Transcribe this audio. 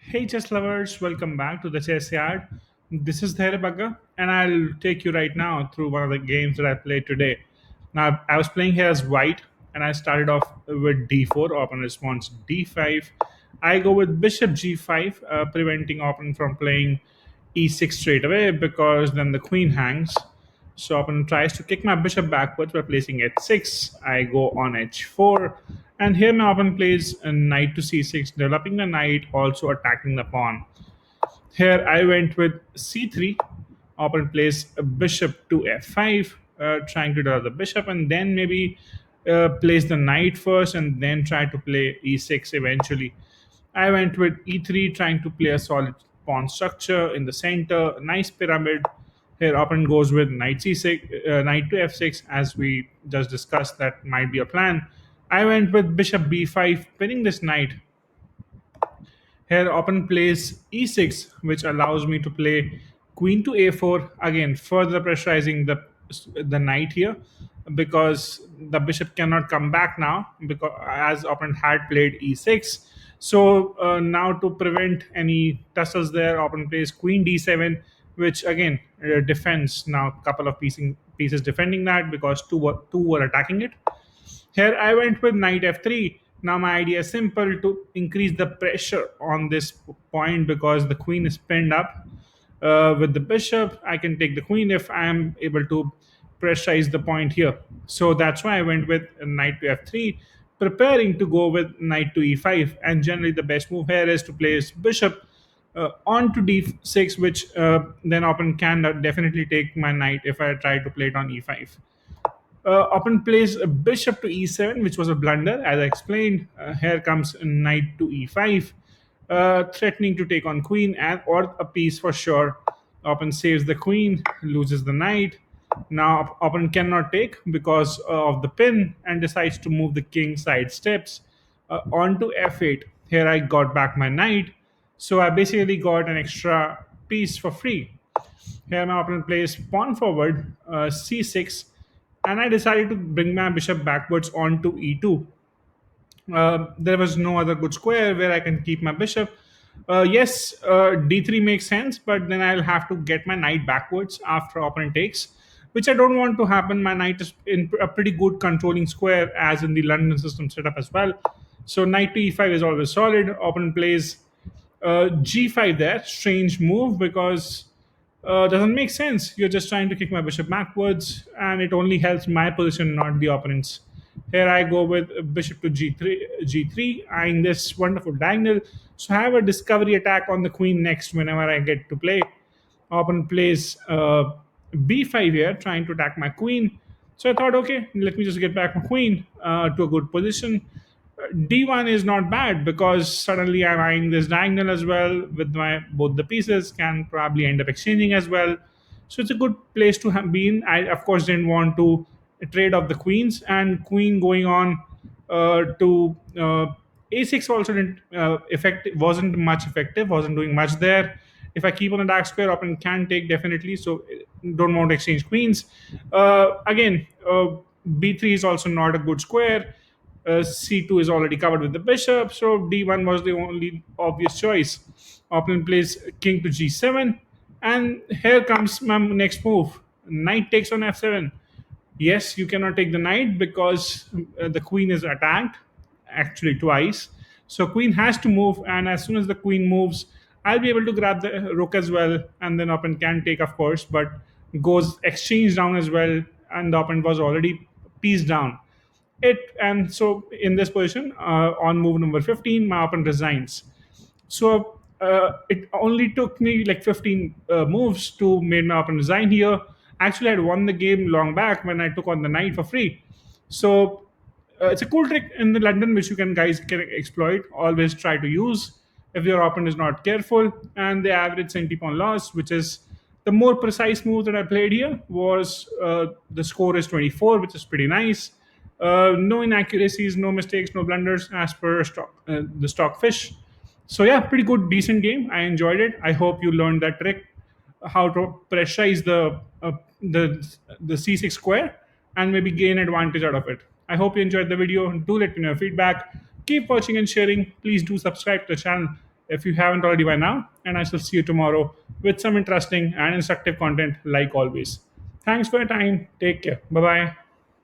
Hey chess lovers, welcome back to the chess yard. This is Bagga, and I'll take you right now through one of the games that I played today. Now, I was playing here as white, and I started off with d4, opponent responds d5. I go with bishop g5, preventing opponent from playing e6 straight away because then the queen hangs. So opponent tries to kick my bishop backwards by placing h6. I go on h4, and here my opponent plays a knight to c6, developing the knight, also attacking the pawn. Here I went with c3. Opponent plays a bishop to f5, trying to develop the bishop, and then maybe plays the knight first, and then try to play e6 eventually. I went with e3, trying to play a solid pawn structure in the center, a nice pyramid. Here, opponent goes with knight c6, knight to f6, as we just discussed. That might be a plan. I went with bishop b5, pinning this knight. Here, opponent plays e6, which allows me to play queen to a4, again further pressurizing the knight here, because the bishop cannot come back now, because as opponent had played e6. So now to prevent any tussles there, opponent plays queen d7, which again defends now a couple of pieces defending that, because two were attacking it. Here I went with knight f3. Now my idea is simple: to increase the pressure on this point, because the queen is pinned up with the bishop. I can take the queen if I am able to pressurize the point here. So that's why I went with knight to f3, preparing to go with knight to e5. And generally the best move here is to place bishop on to d6, which then opponent can definitely take my knight if I try to play it on e5. Opponent plays a bishop to e7, which was a blunder, as I explained. Here comes a knight to e5, threatening to take on queen and or a piece for sure. Opponent saves the queen, loses the knight. Now opponent cannot take because of the pin, and decides to move the king side steps onto f8. Here I got back my knight, so I basically got an extra piece for free. Here my opponent plays pawn forward, c6, and I decided to bring my bishop backwards onto e2. There was no other good square where I can keep my bishop. Yes, d3 makes sense, but then I'll have to get my knight backwards after opponent takes, which I don't want to happen. My knight is in a pretty good controlling square, as in the London system setup as well. So knight to e5 is always solid. Opponent plays g5 there. Strange move, because doesn't make sense. You're just trying to kick my bishop backwards, and it only helps my position, not the opponent's. Here I go with bishop to g3, eyeing this wonderful diagonal. So I have a discovery attack on the queen next whenever I get to play. Opponent plays b5 here, trying to attack my queen. So I thought, okay, let me just get back my queen to a good position. D1 is not bad, because suddenly I'm eyeing this diagonal as well with my both the pieces can probably end up exchanging as well. So it's a good place to have been. I of course didn't want to trade off the queens, and queen going on to a6 also didn't wasn't much effective, wasn't doing much there. If I keep on the dark square, opponent can take definitely. So don't want to exchange queens. Again, b3 is also not a good square. C2 is already covered with the bishop, so D1 was the only obvious choice. Opponent plays king to G7, and here comes my next move. Knight takes on F7. Yes, you cannot take the knight, because the queen is attacked, actually twice. So queen has to move, and as soon as the queen moves, I'll be able to grab the rook as well, and then opponent can take, of course, but goes exchange down as well, and the opponent was already piece down. And so in this position, on move number 15, my opponent resigns. So it only took me like 15 moves to make my opponent resign here. Actually, I'd won the game long back when I took on the knight for free. So it's a cool trick in the London, which you can exploit. Always try to use if your opponent is not careful. And the average centi-pawn loss, which is the more precise move that I played here, was the score is 24, which is pretty nice. No inaccuracies, no mistakes, no blunders, as per the stockfish. So yeah, pretty good, decent game. I enjoyed it. I hope you learned that trick, how to pressurize the C6 square, and maybe gain advantage out of it. I hope you enjoyed the video. Do let me know your feedback. Keep watching and sharing. Please do subscribe to the channel. if you haven't already by now. And I shall see you tomorrow with some interesting and instructive content like always. Thanks for your time. Take care. Bye bye.